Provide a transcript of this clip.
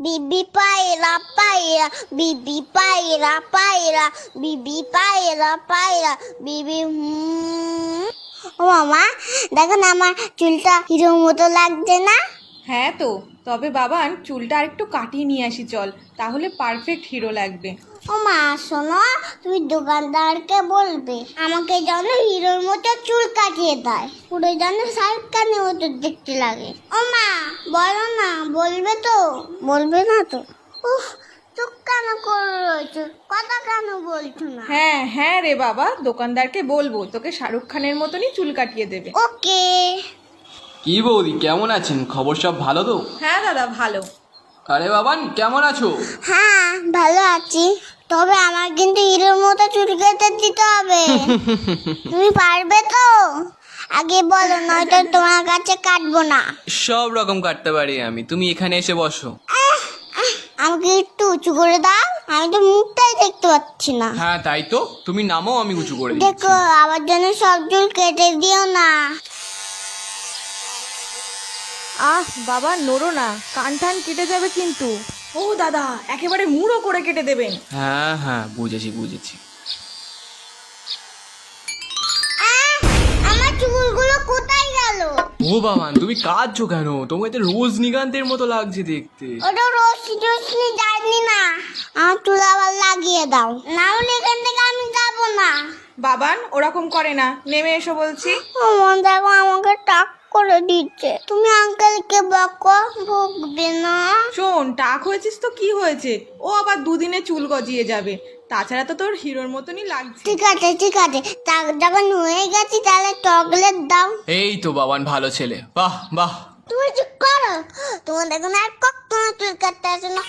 বিবি পায়রা পায়রা, বিবি পায়রা পায়রা, বিবি পায়রা পায়রা, বিবি ও মামা, দেখো না আমার চুলটা হিরোর মতো লাগছে না? হ্যাঁ তো, তবে বাবান চুলটা আরেকটু কাটিয়ে নিয়ে আসি চল, তাহলে পারফেক্ট হিরো লাগবে। ও মা শোনো, তুমি দোকানদারকে বলবে আমাকে যেন হিরোর মতো চুল কাটিয়ে দেয়, পুরো যেন শাহরুখ খানের মতো দেখতে লাগে। ও মা বলো না, বলবে তো? বলবে না তো? উফ, চুপ কেন করে রয়েছো, কথা কেন বলছো না? হ্যাঁ হ্যাঁ রে বাবা, দোকানদারকে বলবো তোকে শাহরুখ খানের মতনই চুল কাটিয়ে দেবে। ওকে। কি বৌদি, কেমন আছেন? খবর সব ভালো তো? হ্যাঁ দাদা ভালো। আরে বাবান, কেমন আছো? হ্যাঁ ভালো আছি, তবে আমার কিন্তু হিরোর মতো চুল কেটে দিতে হবে। তুমি পারবে তো? আগে বলো, নয়তো তোমার কাছে কাটবো না। সব রকম কাটতে পারি আমি, তুমি এখানে এসে বসো। আমাকে একটু উঁচু করে দাও, আমি তো মুখটাই দেখতে পাচ্ছি না। হ্যাঁ তাই তো, তুমি নামো, আমি উঁচু করে দিচ্ছি। দেখো আমার জন্য সব চুল কেটে দিও না। আহ বাবা নড়ো না, কান টান কেটে যাবে কিন্তু। ও দাদা, একেবারে মুড়ো করে কেটে দেবেন। হ্যাঁ হ্যাঁ, বুঝেছি বুঝেছি। আমার চুলগুলো কোথায় গেল? ও বাবান, তুমি কাঁদছো কেন? তোমাকে তো রজনীকান্তের মতো লাগছে দেখতে। ওটা রশ্মি টশ্মি যায়নি না, আমার চুল আবার লাগিয়ে দাও, না হলে এখান থেকে আমি যাবো না। বাবান ওরকম করে না, নেমে এসো বলছি। আমার দেখো আমাকে টাক করে দিচ্ছে, তুমি আঙ্কেলকে বকো, বকবে না। শোন, টাক হয়েছিস তো কি হয়েছে, ও আবার দুদিনে চুল গজিয়ে যাবে, তাছাড়া তো তোর হিরোর মতনই লাগছে। ঠিক আছে ঠিক আছে, টাক যখন হয়ে গেছি তাহলে চকলেট দাও। এই তো বাবান, ভালো ছেলে, বাহ বাহ। তুমি চুপ করো, তোমার দেখো না আর কখনো চুল কাটতে আসে না।